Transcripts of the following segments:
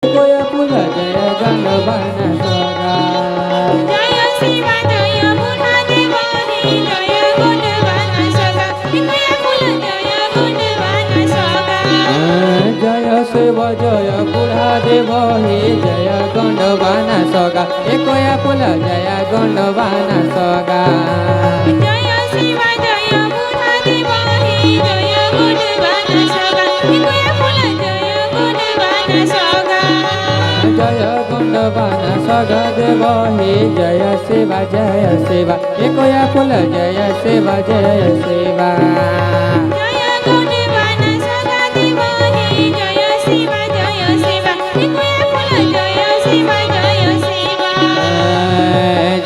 कोया full जय गणवान सोगा जय शिव जय बुधादेव हे जय गुणवान सोगा कोया फुल जय गुणवान सोगा जय शिव जय बुधादेव हे जय गणवान सोगा कोया फुल जय गणवान सोगा जय शिव जय बुधादेव हे जय गुणवान सोगा कोया फुल जय गुणवान सोगा जय गुणवान सोगा देव हे जय शिवा कोया फुल जय शिवा जय शिवा जय गुणवान सोगा देव हे जय शिव कोया फुल जय शिव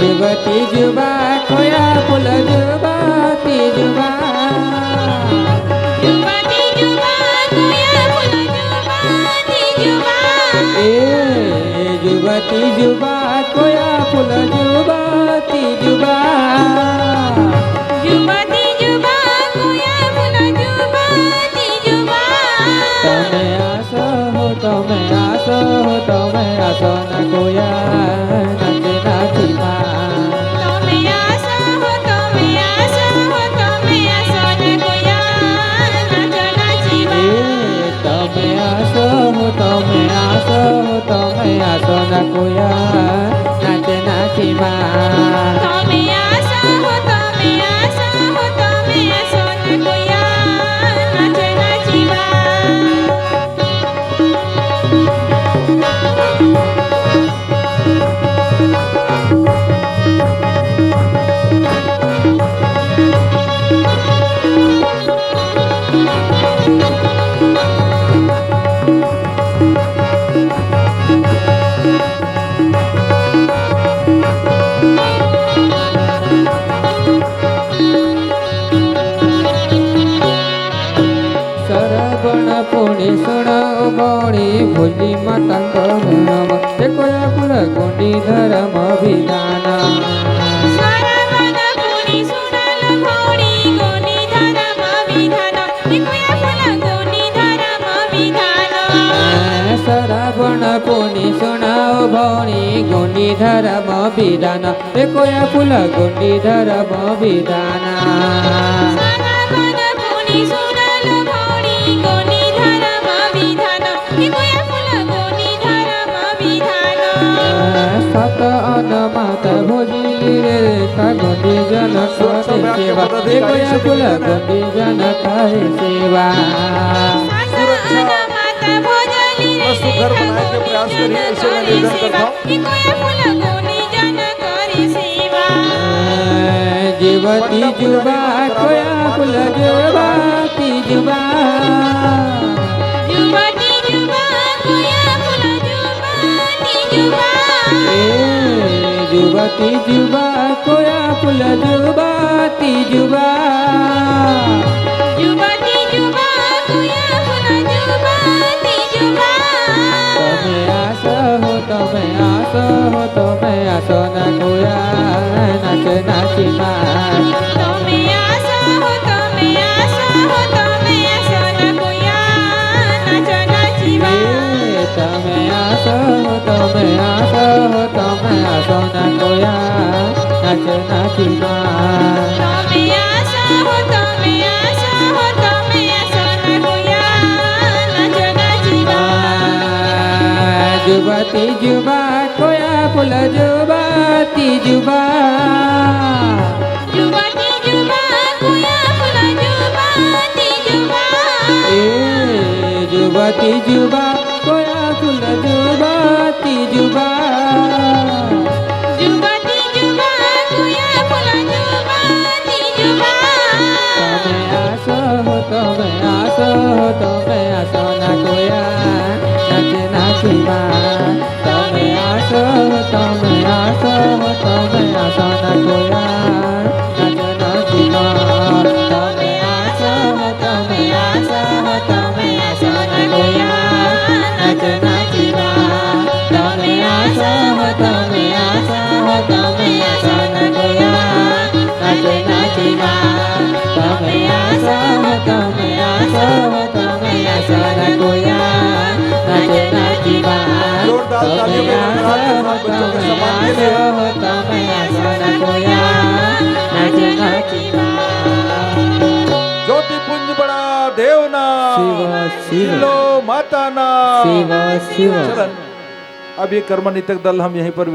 जुबती जुबा कोया फुल जुबती जुबा जुबती जुबा कोया फुल जुबती जुबा जुबती जुबा कोया फुल जुबती जुबा जुबती जुबा कोया फुल जुबती जुबा तमे आसो हो न कोया नाचे नाची माँ तमे आसो हो न कोया नाच नाची माँ तमे आसो न कोया नाचे नाची माँ तमे आसो न कोया नाच नाची माँ सरबण पुणी सुण उमोणी भूली मतंग गुणम कोया फुल गुंडी धर्म विधान सरवन पुनी सुनल भोणी गोनी धर्म विधान कोया फुल गोनी धर्म विधान सरबण पुणी सुण भौणी गुंडी धर्म विधान कोया फुल गुंडी धर्म विधान सरवन पुनी सुनल भोणी गोनी धर्म विधान कोया फुल गोनी धर्म विधान सत अनमात भोजिली रे गुंडी जन करे सेवा कोया फुल गुंडी जन करे सेवा माता भोजली रे बनाने के प्रयास करिए, ऐसे मैं निवेदन करता हूं। कोया फुल गोनी जन करे सेवा जीवती जुबा कोया फुल जुबाती जुबा जुबती जुबा कोया फुल जुबती जुबा जुबती जुबा कोया फुल जुबाती जुबा जुबती जुबा कोया फुल जुबती जुबा तमे आसो न कोया नाच नाची माँ तमे आसो न कोया नाच नाची माँ तमे आसो न कोया नाच नाची माँ तमे आसो न कोया नाच नाची माँ जुबती जुबा कोया फुल जुबाती जुबा जुबती जुबा कोया फुल जुबती जुबा जुबती जुबा कोया फुल जुबाती जुबा जुबती जुबा कोया फुल जुबती जुबा तमे आसो न कोया नाच नाची माँ तमे आसो न कोया नाच नाची माँ तमे आसो न कोया नाच नाची माँ तमे आसो न कोया नाच नाची माँ तमे आसो न कोया नाच नाची माँ ताल तालियों के गड़गड़ाहट के साथ बच्चों के सम्मान के लिए ज्योति पुंज बड़ा देवना शिलो माता ना शिव शिव चलन। अब ये कर्मनितक दल हम यहीं पर